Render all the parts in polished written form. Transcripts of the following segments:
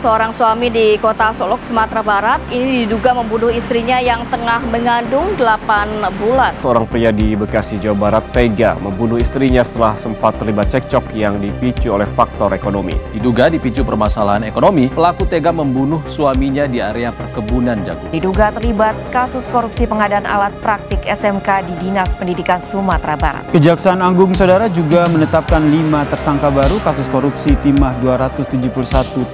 seorang suami di kota Solok, Sumatera Barat, ini diduga membunuh istrinya yang tengah mengandung 8 bulan. Seorang pria di Bekasi, Jawa Barat tega membunuh istrinya setelah sempat terlibat cekcok yang dipicu oleh faktor ekonomi. Diduga dipicu permasalahan ekonomi, pelaku tega membunuh suaminya di area perkebunan jagung. Diduga terlibat kasus korupsi pengadaan alat praktik SMK di Dinas Pendidikan Sumatera Barat. Kejaksaan Agung Saudara juga menetapkan 5 tersangka baru kasus korupsi timah 271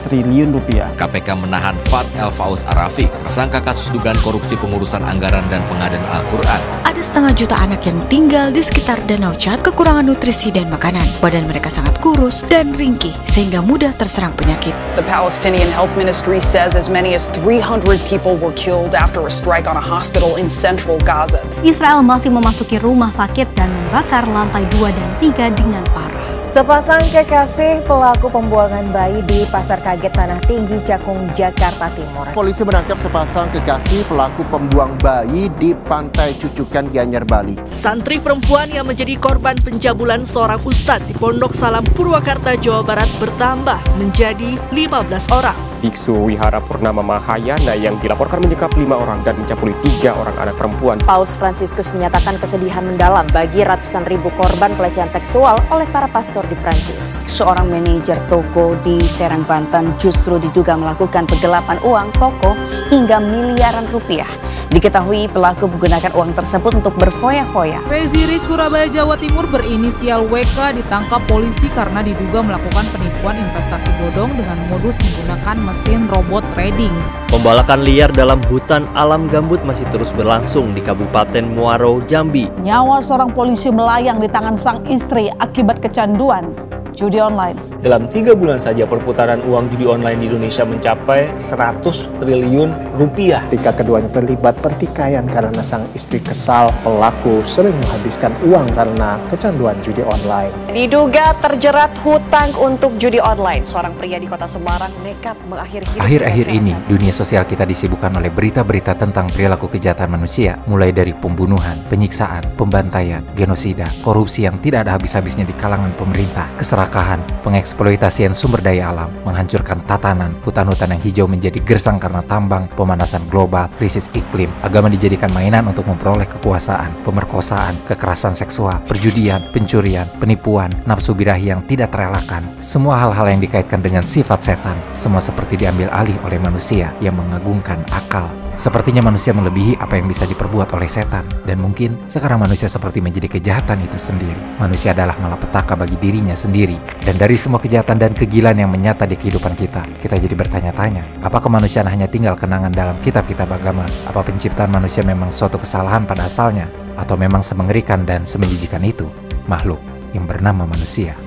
triliun rupiah. KPK menahan Fat El Faus Arafi, tersangka kasus dugaan korupsi pengurusan anggaran dan pengadaan Al-Quran. Ada 1,5 juta anak yang tinggal di sekitar Danau Chad kekurangan nutrisi dan makanan. Badan mereka sangat kurus dan ringkih sehingga mudah terserang penyakit. The Palestinian Health Ministry says as many as 300 people were killed after a strike on a hospital in central Gaza. Israel masih memasuki rumah sakit dan membakar lantai 2 dan 3 dengan parah. Sepasang kekasih pelaku pembuangan bayi di Pasar Kaget Tanah Tinggi, Cakung, Jakarta Timur. Polisi menangkap sepasang kekasih pelaku pembuang bayi di Pantai Cucukan, Gianyar, Bali. Santri perempuan yang menjadi korban pencabulan seorang ustadz di Pondok Salam, Purwakarta, Jawa Barat bertambah menjadi 15 orang. Biksu Wihara Purnama Mahayana yang dilaporkan menyekap 5 orang dan mencabuli 3 orang anak perempuan. Paus Fransiskus menyatakan kesedihan mendalam bagi ratusan ribu korban pelecehan seksual oleh para pastor di Prancis. Seorang manajer toko di Serang, Banten justru diduga melakukan penggelapan uang toko hingga miliaran rupiah. Diketahui pelaku menggunakan uang tersebut untuk berfoya-foya. Reziri Surabaya, Jawa Timur berinisial WK ditangkap polisi karena diduga melakukan penipuan investasi bodong dengan modus menggunakan mesin robot trading. Pembalakan liar dalam hutan alam gambut masih terus berlangsung di Kabupaten Muaro, Jambi. Nyawa seorang polisi melayang di tangan sang istri akibat kecanduan judi online. Dalam 3 bulan saja perputaran uang judi online di Indonesia mencapai 100 triliun rupiah. Ketika keduanya terlibat pertikaian karena sang istri kesal, pelaku sering menghabiskan uang karena kecanduan judi online. Diduga terjerat hutang untuk judi online, seorang pria di kota Semarang nekat mengakhiri hidup. Akhir-akhir ini, dunia sosial kita disibukkan oleh berita-berita tentang perilaku kejahatan manusia, mulai dari pembunuhan, penyiksaan, pembantaian, genosida, korupsi yang tidak ada habis-habisnya di kalangan pemerintah, keserakahan, pengeksploitasian sumber daya alam, menghancurkan tatanan, hutan-hutan yang hijau menjadi gersang karena tambang, pemanasan global, krisis iklim, agama dijadikan mainan untuk memperoleh kekuasaan, pemerkosaan, kekerasan seksual, perjudian, pencurian, penipuan, nafsu birahi yang tidak terelakkan. Semua hal-hal yang dikaitkan dengan sifat setan, semua seperti diambil alih oleh manusia yang mengagungkan akal. Sepertinya manusia melebihi apa yang bisa diperbuat oleh setan. Dan mungkin sekarang manusia seperti menjadi kejahatan itu sendiri. Manusia adalah malapetaka bagi dirinya sendiri. Dan dari semua kejahatan dan kegilaan yang menyata di kehidupan kita jadi bertanya-tanya, apa kemanusiaan hanya tinggal kenangan dalam kitab-kitab agama? Apa penciptaan manusia memang suatu kesalahan pada asalnya? Atau memang semengerikan dan semenjijikan itu makhluk yang bernama manusia?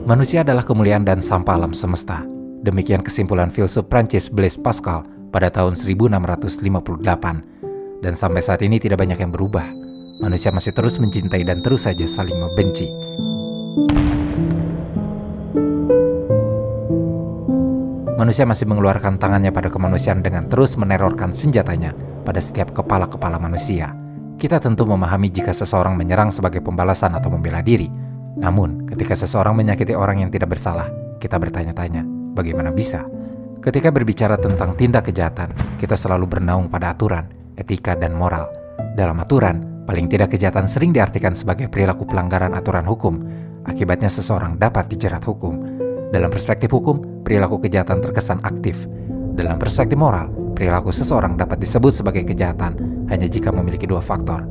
Manusia adalah kemuliaan dan sampah alam semesta. Demikian kesimpulan filsuf Prancis Blaise Pascal pada tahun 1658. Dan sampai saat ini tidak banyak yang berubah. Manusia masih terus mencintai dan terus saja saling membenci. Manusia masih mengeluarkan tangannya pada kemanusiaan dengan terus menerorkan senjatanya pada setiap kepala-kepala manusia. Kita tentu memahami jika seseorang menyerang sebagai pembalasan atau membela diri. Namun, ketika seseorang menyakiti orang yang tidak bersalah, kita bertanya-tanya, bagaimana bisa? Ketika berbicara tentang tindak kejahatan, kita selalu bernaung pada aturan, etika, dan moral. Dalam aturan, paling tidak kejahatan sering diartikan sebagai perilaku pelanggaran aturan hukum. Akibatnya seseorang dapat dijerat hukum. Dalam perspektif hukum, perilaku kejahatan terkesan aktif. Dalam perspektif moral, perilaku seseorang dapat disebut sebagai kejahatan hanya jika memiliki 2 faktor.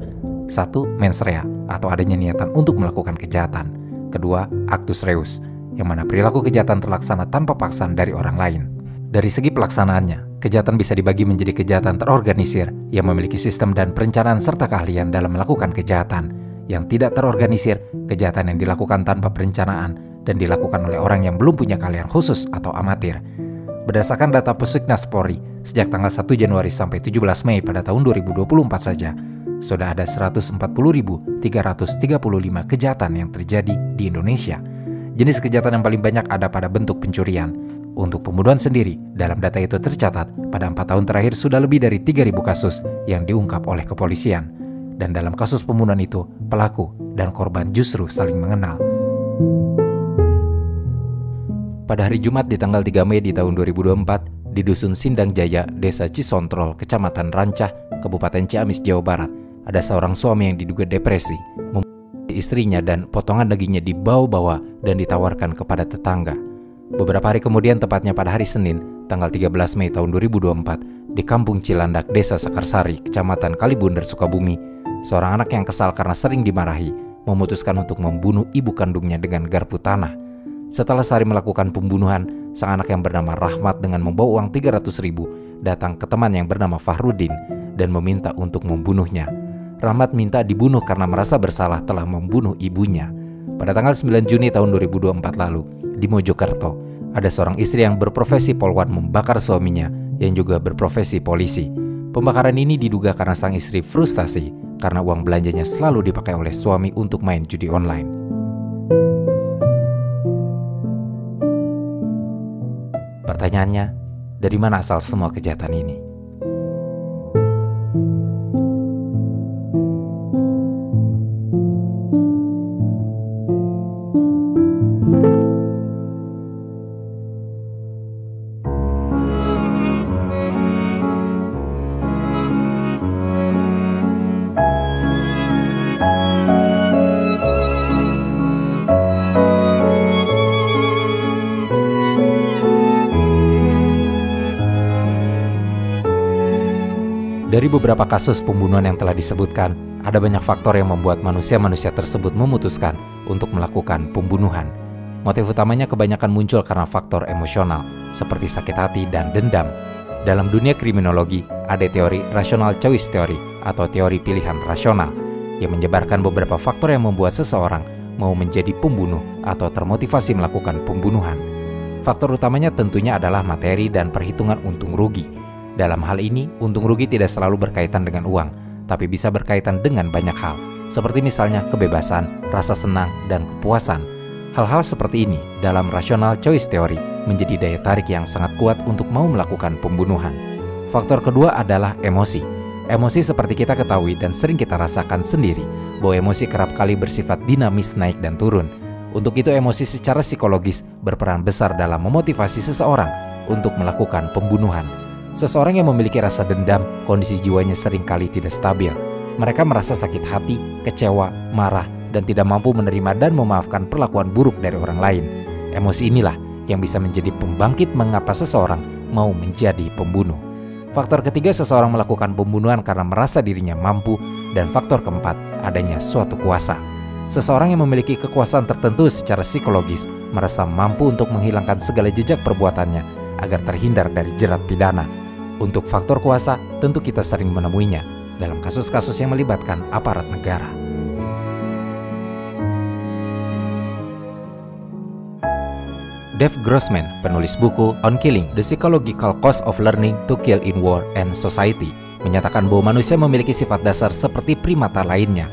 1. Mens rea, atau adanya niatan untuk melakukan kejahatan. 2. Actus reus, yang mana perilaku kejahatan terlaksana tanpa paksaan dari orang lain. Dari segi pelaksanaannya, kejahatan bisa dibagi menjadi kejahatan terorganisir yang memiliki sistem dan perencanaan serta keahlian dalam melakukan kejahatan. Yang tidak terorganisir, kejahatan yang dilakukan tanpa perencanaan dan dilakukan oleh orang yang belum punya keahlian khusus atau amatir. Berdasarkan data Pusiknas Polri, sejak tanggal 1 Januari sampai 17 Mei pada tahun 2024 saja, sudah ada 140.335 kejahatan yang terjadi di Indonesia. Jenis kejahatan yang paling banyak ada pada bentuk pencurian. Untuk pembunuhan sendiri, dalam data itu tercatat pada 4 tahun terakhir sudah lebih dari 3.000 kasus yang diungkap oleh kepolisian. Dan dalam kasus pembunuhan itu, pelaku dan korban justru saling mengenal. Pada hari Jumat di tanggal 3 Mei di tahun 2024, di Dusun Sindang Jaya, Desa Cisontrol, Kecamatan Rancah, Kabupaten Ciamis, Jawa Barat, ada seorang suami yang diduga depresi, membunuh istrinya dan potongan dagingnya dibawa-bawa dan ditawarkan kepada tetangga. Beberapa hari kemudian, tepatnya pada hari Senin, tanggal 13 Mei tahun 2024, di Kampung Cilandak, Desa Sekarsari, Kecamatan Kalibunder, Sukabumi, seorang anak yang kesal karena sering dimarahi, memutuskan untuk membunuh ibu kandungnya dengan garpu tanah. Setelah sehari melakukan pembunuhan, sang anak yang bernama Rahmat dengan membawa uang 300.000 datang ke teman yang bernama Fahrudin dan meminta untuk membunuhnya. Rahmat minta dibunuh karena merasa bersalah telah membunuh ibunya. Pada tanggal 9 Juni tahun 2024 lalu, di Mojokerto, ada seorang istri yang berprofesi polwan membakar suaminya yang juga berprofesi polisi. Pembakaran ini diduga karena sang istri frustasi karena uang belanjanya selalu dipakai oleh suami untuk main judi online. Pertanyaannya, dari mana asal semua kejahatan ini? Dari beberapa kasus pembunuhan yang telah disebutkan, ada banyak faktor yang membuat manusia-manusia tersebut memutuskan untuk melakukan pembunuhan. Motif utamanya kebanyakan muncul karena faktor emosional, seperti sakit hati dan dendam. Dalam dunia kriminologi, ada teori rational choice theory atau teori pilihan rasional, yang menjabarkan beberapa faktor yang membuat seseorang mau menjadi pembunuh atau termotivasi melakukan pembunuhan. Faktor utamanya tentunya adalah materi dan perhitungan untung rugi. Dalam hal ini, untung rugi tidak selalu berkaitan dengan uang, tapi bisa berkaitan dengan banyak hal, seperti misalnya kebebasan, rasa senang, dan kepuasan. Hal-hal seperti ini dalam rational choice theory menjadi daya tarik yang sangat kuat untuk mau melakukan pembunuhan. Faktor kedua adalah emosi. Emosi seperti kita ketahui dan sering kita rasakan sendiri, bahwa emosi kerap kali bersifat dinamis naik dan turun. Untuk itu emosi secara psikologis berperan besar dalam memotivasi seseorang untuk melakukan pembunuhan. Seseorang yang memiliki rasa dendam, kondisi jiwanya seringkali tidak stabil. Mereka merasa sakit hati, kecewa, marah, dan tidak mampu menerima dan memaafkan perlakuan buruk dari orang lain. Emosi inilah yang bisa menjadi pembangkit mengapa seseorang mau menjadi pembunuh. Faktor ketiga, seseorang melakukan pembunuhan karena merasa dirinya mampu. Dan faktor keempat, adanya suatu kuasa. Seseorang yang memiliki kekuasaan tertentu secara psikologis merasa mampu untuk menghilangkan segala jejak perbuatannya agar terhindar dari jerat pidana. Untuk faktor kuasa, tentu kita sering menemuinya dalam kasus-kasus yang melibatkan aparat negara. Dave Grossman, penulis buku On Killing, The Psychological Cost of Learning to Kill in War and Society, menyatakan bahwa manusia memiliki sifat dasar seperti primata lainnya.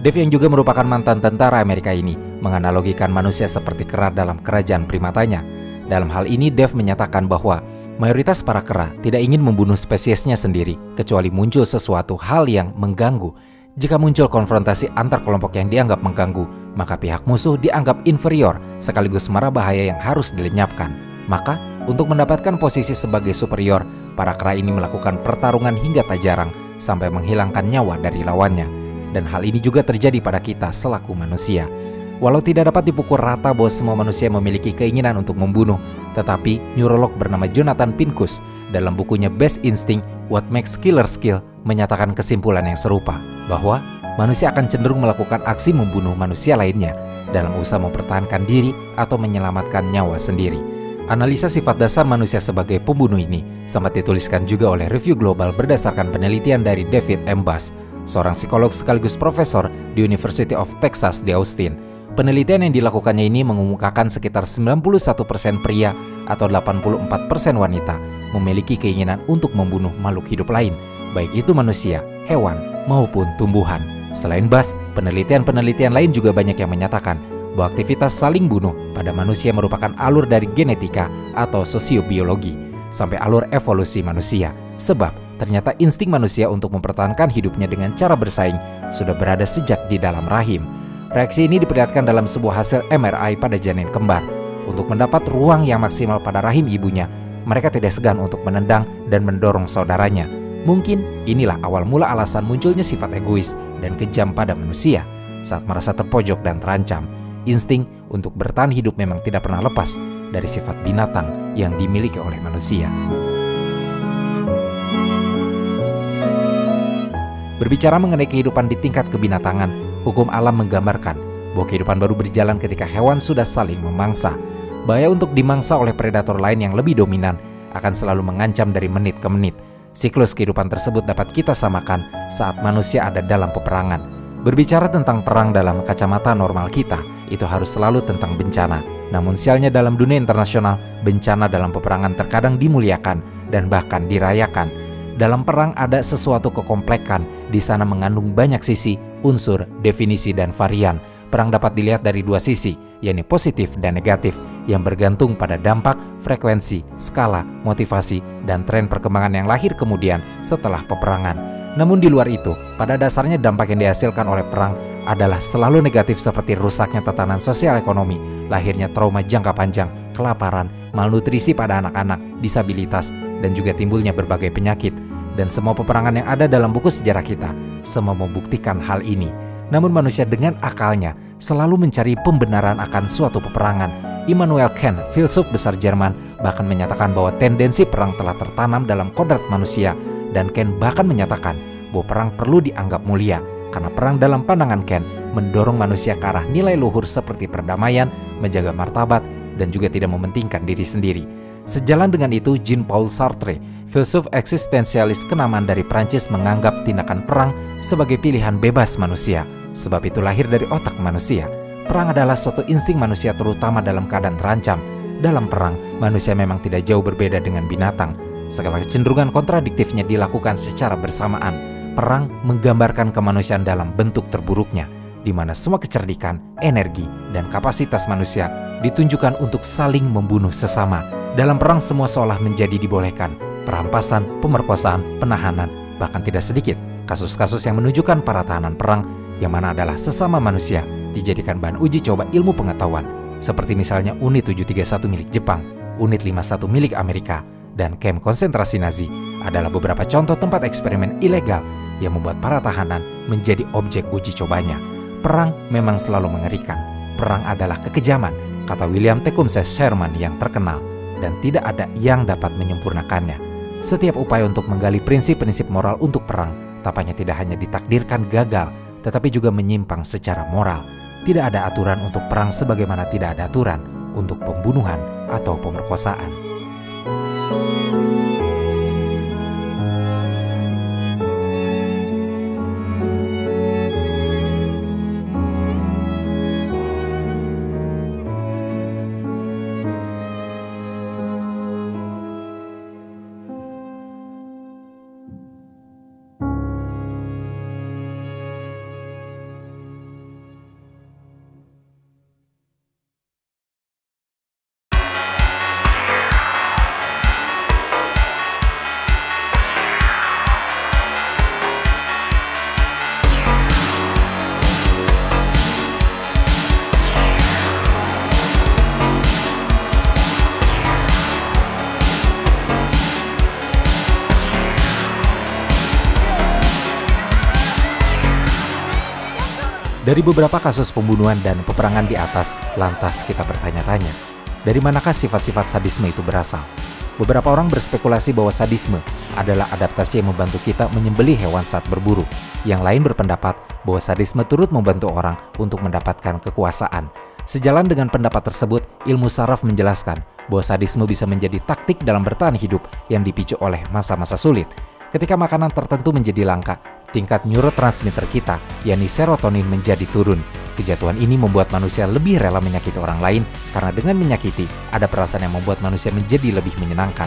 Dave yang juga merupakan mantan tentara Amerika ini menganalogikan manusia seperti kera dalam kerajaan primatanya. Dalam hal ini, Dave menyatakan bahwa mayoritas para kera tidak ingin membunuh spesiesnya sendiri, kecuali muncul sesuatu hal yang mengganggu. Jika muncul konfrontasi antar kelompok yang dianggap mengganggu, maka pihak musuh dianggap inferior sekaligus mara bahaya yang harus dilenyapkan. Maka, untuk mendapatkan posisi sebagai superior, para kera ini melakukan pertarungan hingga tak jarang sampai menghilangkan nyawa dari lawannya. Dan hal ini juga terjadi pada kita selaku manusia. Walau tidak dapat dipukul rata bahwa semua manusia memiliki keinginan untuk membunuh, tetapi neurolog bernama Jonathan Pincus dalam bukunya Best Instinct, What Makes Killers Kill menyatakan kesimpulan yang serupa, bahwa manusia akan cenderung melakukan aksi membunuh manusia lainnya dalam usaha mempertahankan diri atau menyelamatkan nyawa sendiri. Analisa sifat dasar manusia sebagai pembunuh ini sempat dituliskan juga oleh review global berdasarkan penelitian dari David M. Buss, seorang psikolog sekaligus profesor di University of Texas di Austin. Penelitian yang dilakukannya ini mengemukakan sekitar 91% pria atau 84% wanita memiliki keinginan untuk membunuh makhluk hidup lain, baik itu manusia, hewan, maupun tumbuhan. Selain Buss, penelitian-penelitian lain juga banyak yang menyatakan bahwa aktivitas saling bunuh pada manusia merupakan alur dari genetika atau sosiobiologi sampai alur evolusi manusia. Sebab ternyata insting manusia untuk mempertahankan hidupnya dengan cara bersaing sudah berada sejak di dalam rahim. Reaksi ini diperlihatkan dalam sebuah hasil MRI pada janin kembar. Untuk mendapat ruang yang maksimal pada rahim ibunya, mereka tidak segan untuk menendang dan mendorong saudaranya. Mungkin inilah awal mula alasan munculnya sifat egois dan kejam pada manusia. Saat merasa terpojok dan terancam, insting untuk bertahan hidup memang tidak pernah lepas dari sifat binatang yang dimiliki oleh manusia. Berbicara mengenai kehidupan di tingkat kebinatangan, hukum alam menggambarkan bahwa kehidupan baru berjalan ketika hewan sudah saling memangsa. Bahaya untuk dimangsa oleh predator lain yang lebih dominan akan selalu mengancam dari menit ke menit. Siklus kehidupan tersebut dapat kita samakan saat manusia ada dalam peperangan. Berbicara tentang perang dalam kacamata normal kita, itu harus selalu tentang bencana. Namun sialnya dalam dunia internasional, bencana dalam peperangan terkadang dimuliakan dan bahkan dirayakan. Dalam perang ada sesuatu kekomplekan, di sana mengandung banyak sisi, unsur, definisi, dan varian. Perang dapat dilihat dari dua sisi, yakni positif dan negatif, yang bergantung pada dampak, frekuensi, skala, motivasi, dan tren perkembangan yang lahir kemudian setelah peperangan. Namun di luar itu, pada dasarnya dampak yang dihasilkan oleh perang adalah selalu negatif seperti rusaknya tatanan sosial ekonomi, lahirnya trauma jangka panjang, kelaparan, malnutrisi pada anak-anak, disabilitas, dan juga timbulnya berbagai penyakit. Dan semua peperangan yang ada dalam buku sejarah kita, semua membuktikan hal ini. Namun manusia dengan akalnya selalu mencari pembenaran akan suatu peperangan. Immanuel Kant, filsuf besar Jerman, bahkan menyatakan bahwa tendensi perang telah tertanam dalam kodrat manusia. Dan Kant bahkan menyatakan bahwa perang perlu dianggap mulia, karena perang dalam pandangan Kant mendorong manusia ke arah nilai luhur seperti perdamaian, menjaga martabat, dan juga tidak mementingkan diri sendiri. Sejalan dengan itu, Jean-Paul Sartre, filsuf eksistensialis kenamaan dari Prancis, menganggap tindakan perang sebagai pilihan bebas manusia. Sebab itu lahir dari otak manusia. Perang adalah suatu insting manusia terutama dalam keadaan terancam. Dalam perang, manusia memang tidak jauh berbeda dengan binatang. Segala kecenderungan kontradiktifnya dilakukan secara bersamaan. Perang menggambarkan kemanusiaan dalam bentuk terburuknya, di mana semua kecerdikan, energi, dan kapasitas manusia ditunjukkan untuk saling membunuh sesama. Dalam perang semua seolah menjadi dibolehkan. Perampasan, pemerkosaan, penahanan, bahkan tidak sedikit kasus-kasus yang menunjukkan para tahanan perang yang mana adalah sesama manusia dijadikan bahan uji coba ilmu pengetahuan. Seperti misalnya Unit 731 milik Jepang, Unit 51 milik Amerika, dan kamp konsentrasi Nazi adalah beberapa contoh tempat eksperimen ilegal yang membuat para tahanan menjadi objek uji cobanya. Perang memang selalu mengerikan. Perang adalah kekejaman, kata William Tecumseh Sherman yang terkenal, dan tidak ada yang dapat menyempurnakannya. Setiap upaya untuk menggali prinsip-prinsip moral untuk perang tampaknya tidak hanya ditakdirkan gagal, tetapi juga menyimpang secara moral. Tidak ada aturan untuk perang sebagaimana tidak ada aturan untuk pembunuhan atau pemerkosaan. Dari beberapa kasus pembunuhan dan peperangan di atas, lantas kita bertanya-tanya, dari manakah sifat-sifat sadisme itu berasal? Beberapa orang berspekulasi bahwa sadisme adalah adaptasi yang membantu kita menyembelih hewan saat berburu. Yang lain berpendapat bahwa sadisme turut membantu orang untuk mendapatkan kekuasaan. Sejalan dengan pendapat tersebut, ilmu saraf menjelaskan bahwa sadisme bisa menjadi taktik dalam bertahan hidup yang dipicu oleh masa-masa sulit. Ketika makanan tertentu menjadi langka, tingkat neurotransmitter kita, yakni serotonin, menjadi turun. Kejatuhan ini membuat manusia lebih rela menyakiti orang lain karena dengan menyakiti, ada perasaan yang membuat manusia menjadi lebih menyenangkan.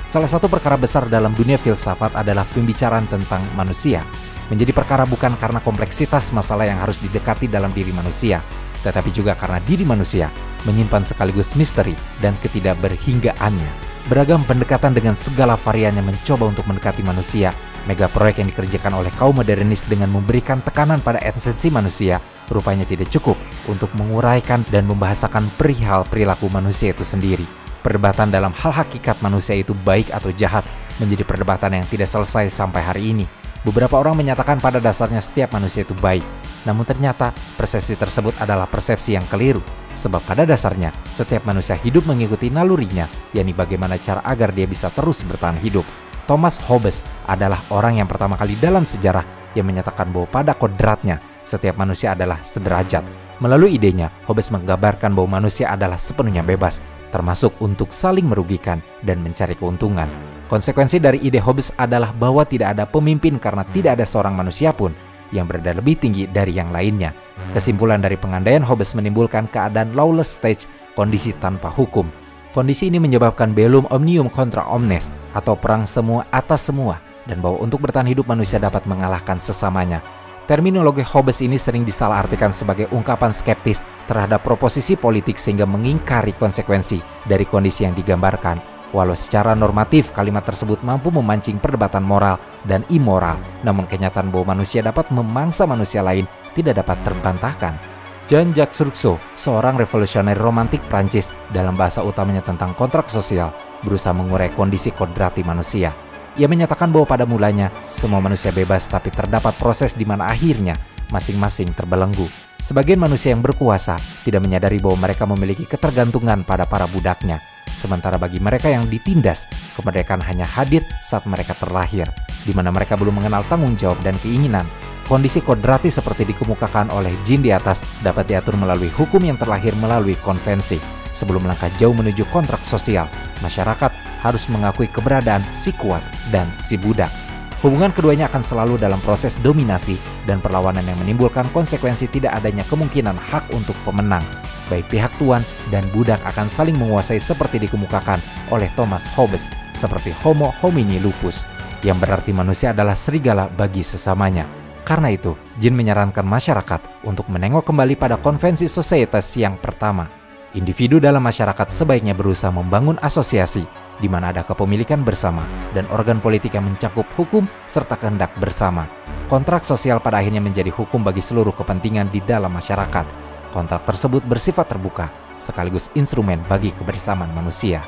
Salah satu perkara besar dalam dunia filsafat adalah pembicaraan tentang manusia. Menjadi perkara bukan karena kompleksitas masalah yang harus didekati dalam diri manusia, tetapi juga karena diri manusia menyimpan sekaligus misteri dan ketidakberhinggaannya. Beragam pendekatan dengan segala variannya mencoba untuk mendekati manusia. Mega proyek yang dikerjakan oleh kaum modernis dengan memberikan tekanan pada esensi manusia rupanya tidak cukup untuk menguraikan dan membahasakan perihal perilaku manusia itu sendiri. Perdebatan dalam hal hakikat manusia itu baik atau jahat menjadi perdebatan yang tidak selesai sampai hari ini. Beberapa orang menyatakan pada dasarnya setiap manusia itu baik. Namun ternyata persepsi tersebut adalah persepsi yang keliru. Sebab pada dasarnya setiap manusia hidup mengikuti nalurinya, yakni bagaimana cara agar dia bisa terus bertahan hidup. Thomas Hobbes adalah orang yang pertama kali dalam sejarah yang menyatakan bahwa pada kodratnya setiap manusia adalah sederajat. Melalui idenya, Hobbes menggambarkan bahwa manusia adalah sepenuhnya bebas, termasuk untuk saling merugikan dan mencari keuntungan. Konsekuensi dari ide Hobbes adalah bahwa tidak ada pemimpin karena tidak ada seorang manusia pun yang berada lebih tinggi dari yang lainnya. Kesimpulan dari pengandaian Hobbes menimbulkan keadaan lawless stage, kondisi tanpa hukum. Kondisi ini menyebabkan bellum omnium contra omnes, atau perang semua atas semua, dan bahwa untuk bertahan hidup manusia dapat mengalahkan sesamanya. Terminologi Hobbes ini sering disalahartikan sebagai ungkapan skeptis terhadap proposisi politik sehingga mengingkari konsekuensi dari kondisi yang digambarkan. Walau secara normatif kalimat tersebut mampu memancing perdebatan moral dan immoral, namun kenyataan bahwa manusia dapat memangsa manusia lain tidak dapat terbantahkan. Jean-Jacques Rousseau, seorang revolusioner romantik Prancis, dalam bahasa utamanya tentang kontrak sosial, berusaha mengurai kondisi kodrati manusia. Ia menyatakan bahwa pada mulanya semua manusia bebas, tapi terdapat proses di mana akhirnya masing-masing terbelenggu. Sebagian manusia yang berkuasa tidak menyadari bahwa mereka memiliki ketergantungan pada para budaknya. Sementara bagi mereka yang ditindas, kemerdekaan hanya hadir saat mereka terlahir, di mana mereka belum mengenal tanggung jawab dan keinginan. Kondisi kodrati seperti dikemukakan oleh Jean di atas dapat diatur melalui hukum yang terlahir melalui konvensi. Sebelum melangkah jauh menuju kontrak sosial, masyarakat harus mengakui keberadaan si kuat dan si budak. Hubungan keduanya akan selalu dalam proses dominasi dan perlawanan yang menimbulkan konsekuensi tidak adanya kemungkinan hak untuk pemenang. Baik pihak tuan dan budak akan saling menguasai seperti dikemukakan oleh Thomas Hobbes, seperti homo homini lupus, yang berarti manusia adalah serigala bagi sesamanya. Karena itu, Jean menyarankan masyarakat untuk menengok kembali pada konvensi Societas yang pertama. Individu dalam masyarakat sebaiknya berusaha membangun asosiasi di mana ada kepemilikan bersama dan organ politik yang mencakup hukum serta kehendak bersama. Kontrak sosial pada akhirnya menjadi hukum bagi seluruh kepentingan di dalam masyarakat. Kontrak tersebut bersifat terbuka, sekaligus instrumen bagi kebersamaan manusia.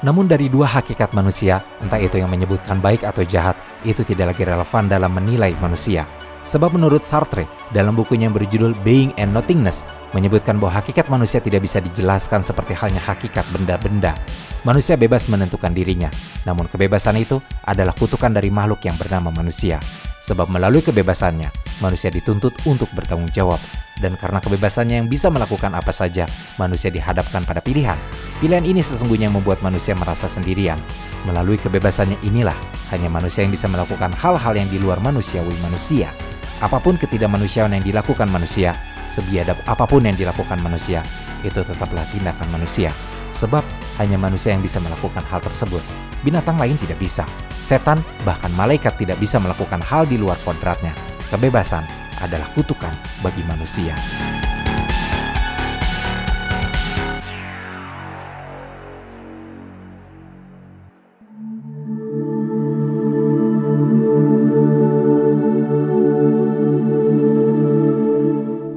Namun dari dua hakikat manusia, entah itu yang menyebutkan baik atau jahat, itu tidak lagi relevan dalam menilai manusia. Sebab menurut Sartre, dalam bukunya yang berjudul Being and Nothingness, menyebutkan bahwa hakikat manusia tidak bisa dijelaskan seperti halnya hakikat benda-benda. Manusia bebas menentukan dirinya, namun kebebasan itu adalah kutukan dari makhluk yang bernama manusia. Sebab melalui kebebasannya, manusia dituntut untuk bertanggung jawab. Dan karena kebebasannya yang bisa melakukan apa saja, manusia dihadapkan pada pilihan. Pilihan ini sesungguhnya yang membuat manusia merasa sendirian. Melalui kebebasannya inilah, hanya manusia yang bisa melakukan hal-hal yang di luar manusiawi manusia. Apapun ketidakmanusiaan yang dilakukan manusia, sebiadab apapun yang dilakukan manusia, itu tetaplah tindakan manusia. Sebab hanya manusia yang bisa melakukan hal tersebut. Binatang lain tidak bisa. Setan, bahkan malaikat tidak bisa melakukan hal di luar kodratnya. Kebebasan adalah kutukan bagi manusia.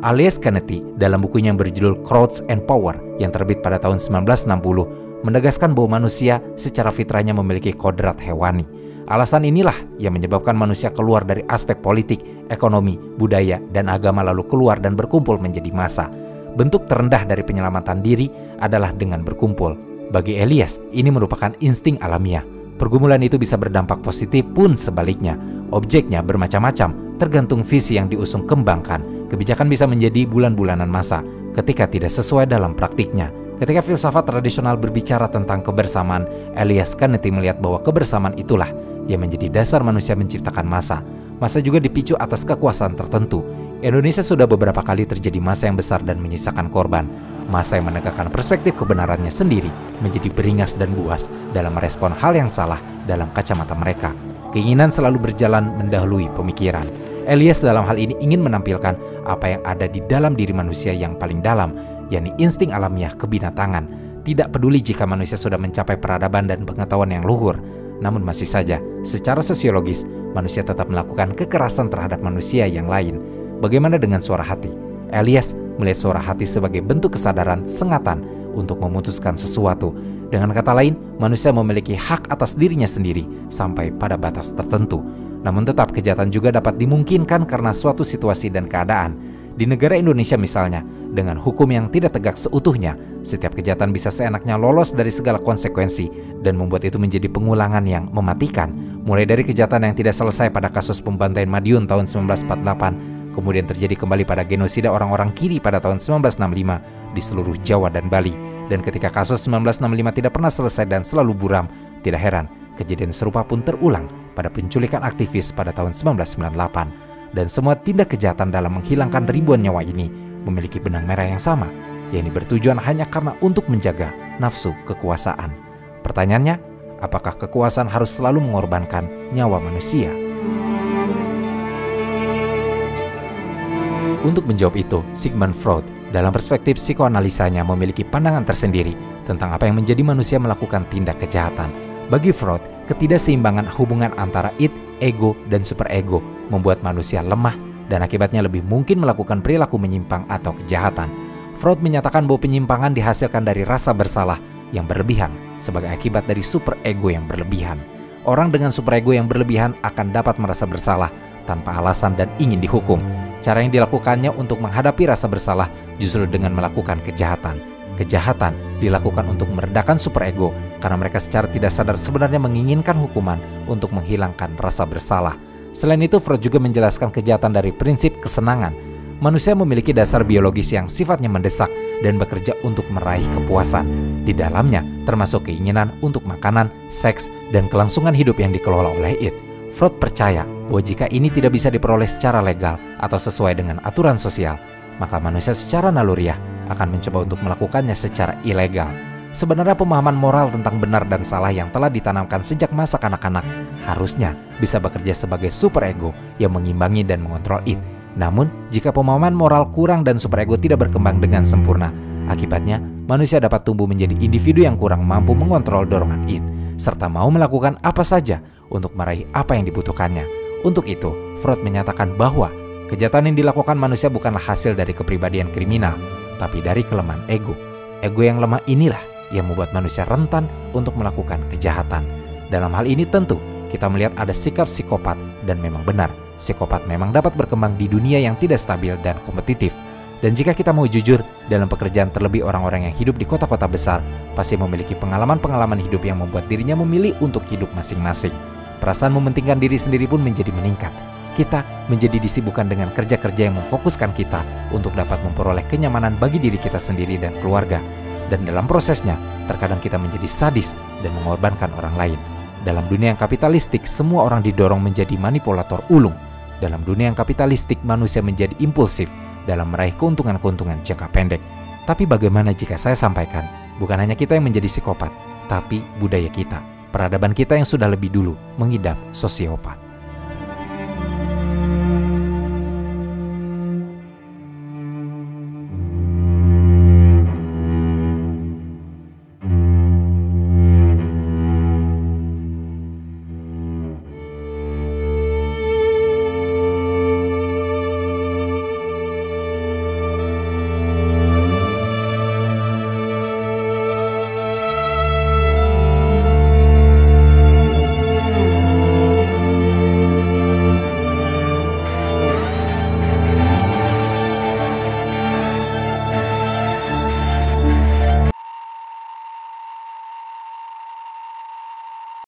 Alias Canetti dalam bukunya yang berjudul Crowds and Power yang terbit pada tahun 1960 menegaskan bahwa manusia secara fitrahnya memiliki kodrat hewani. Alasan inilah yang menyebabkan manusia keluar dari aspek politik, ekonomi, budaya, dan agama lalu keluar dan berkumpul menjadi massa. Bentuk terendah dari penyelamatan diri adalah dengan berkumpul. Bagi Elias, ini merupakan insting alamiah. Pergumulan itu bisa berdampak positif pun sebaliknya. Objeknya bermacam-macam, tergantung visi yang diusung kembangkan. Kebijakan bisa menjadi bulan-bulanan masa ketika tidak sesuai dalam praktiknya. Ketika filsafat tradisional berbicara tentang kebersamaan, Elias Canetti melihat bahwa kebersamaan itulah yang menjadi dasar manusia menciptakan massa. Massa juga dipicu atas kekuasaan tertentu. Indonesia sudah beberapa kali terjadi massa yang besar dan menyisakan korban. Massa yang menegakkan perspektif kebenarannya sendiri menjadi beringas dan buas dalam merespon hal yang salah dalam kacamata mereka. Keinginan selalu berjalan mendahului pemikiran. Elias dalam hal ini ingin menampilkan apa yang ada di dalam diri manusia yang paling dalam, yakni insting alamiah kebinatangan. Tidak peduli jika manusia sudah mencapai peradaban dan pengetahuan yang luhur, namun masih saja secara sosiologis manusia tetap melakukan kekerasan terhadap manusia yang lain. Bagaimana dengan suara hati? Elias melihat suara hati sebagai bentuk kesadaran sengatan untuk memutuskan sesuatu. Dengan kata lain, manusia memiliki hak atas dirinya sendiri sampai pada batas tertentu. Namun tetap kejahatan juga dapat dimungkinkan karena suatu situasi dan keadaan. Di negara Indonesia misalnya, dengan hukum yang tidak tegak seutuhnya, setiap kejahatan bisa seenaknya lolos dari segala konsekuensi dan membuat itu menjadi pengulangan yang mematikan. Mulai dari kejahatan yang tidak selesai pada kasus pembantaian Madiun tahun 1948, kemudian terjadi kembali pada genosida orang-orang kiri pada tahun 1965 di seluruh Jawa dan Bali. Dan ketika kasus 1965 tidak pernah selesai dan selalu buram, tidak heran kejadian serupa pun terulang pada penculikan aktivis pada tahun 1998. Dan semua tindak kejahatan dalam menghilangkan ribuan nyawa ini memiliki benang merah yang sama, yakni bertujuan hanya karena untuk menjaga nafsu kekuasaan. Pertanyaannya, apakah kekuasaan harus selalu mengorbankan nyawa manusia? Untuk menjawab itu, Sigmund Freud dalam perspektif psikoanalisanya memiliki pandangan tersendiri tentang apa yang menjadi manusia melakukan tindak kejahatan. Bagi Freud, ketidakseimbangan hubungan antara id, ego, dan superego membuat manusia lemah dan akibatnya lebih mungkin melakukan perilaku menyimpang atau kejahatan. Freud menyatakan bahwa penyimpangan dihasilkan dari rasa bersalah yang berlebihan sebagai akibat dari superego yang berlebihan. Orang dengan superego yang berlebihan akan dapat merasa bersalah tanpa alasan dan ingin dihukum. Cara yang dilakukannya untuk menghadapi rasa bersalah justru dengan melakukan kejahatan. Kejahatan dilakukan untuk meredakan superego karena mereka secara tidak sadar sebenarnya menginginkan hukuman untuk menghilangkan rasa bersalah. Selain itu, Freud juga menjelaskan kejahatan dari prinsip kesenangan. Manusia memiliki dasar biologis yang sifatnya mendesak dan bekerja untuk meraih kepuasan. Di dalamnya termasuk keinginan untuk makanan, seks, dan kelangsungan hidup yang dikelola oleh id. Freud percaya bahwa jika ini tidak bisa diperoleh secara legal atau sesuai dengan aturan sosial, maka manusia secara naluriah akan mencoba untuk melakukannya secara ilegal. Sebenarnya pemahaman moral tentang benar dan salah yang telah ditanamkan sejak masa kanak-kanak harusnya bisa bekerja sebagai superego yang mengimbangi dan mengontrol id. Namun, jika pemahaman moral kurang dan superego tidak berkembang dengan sempurna, akibatnya manusia dapat tumbuh menjadi individu yang kurang mampu mengontrol dorongan id, serta mau melakukan apa saja untuk meraih apa yang dibutuhkannya. Untuk itu, Freud menyatakan bahwa kejahatan yang dilakukan manusia bukanlah hasil dari kepribadian kriminal, tapi dari kelemahan ego. Ego yang lemah inilah yang membuat manusia rentan untuk melakukan kejahatan. Dalam hal ini tentu kita melihat ada sikap psikopat, dan memang benar, psikopat memang dapat berkembang di dunia yang tidak stabil dan kompetitif. Dan jika kita mau jujur, dalam pekerjaan terlebih orang-orang yang hidup di kota-kota besar pasti memiliki pengalaman-pengalaman hidup yang membuat dirinya memilih untuk hidup masing-masing. Perasaan mementingkan diri sendiri pun menjadi meningkat. Kita menjadi disibukkan dengan kerja-kerja yang memfokuskan kita untuk dapat memperoleh kenyamanan bagi diri kita sendiri dan keluarga. Dan dalam prosesnya, terkadang kita menjadi sadis dan mengorbankan orang lain. Dalam dunia yang kapitalistik, semua orang didorong menjadi manipulator ulung. Dalam dunia yang kapitalistik, manusia menjadi impulsif dalam meraih keuntungan-keuntungan jangka pendek. Tapi bagaimana jika saya sampaikan, bukan hanya kita yang menjadi psikopat, tapi budaya kita, peradaban kita yang sudah lebih dulu mengidap sosiopat.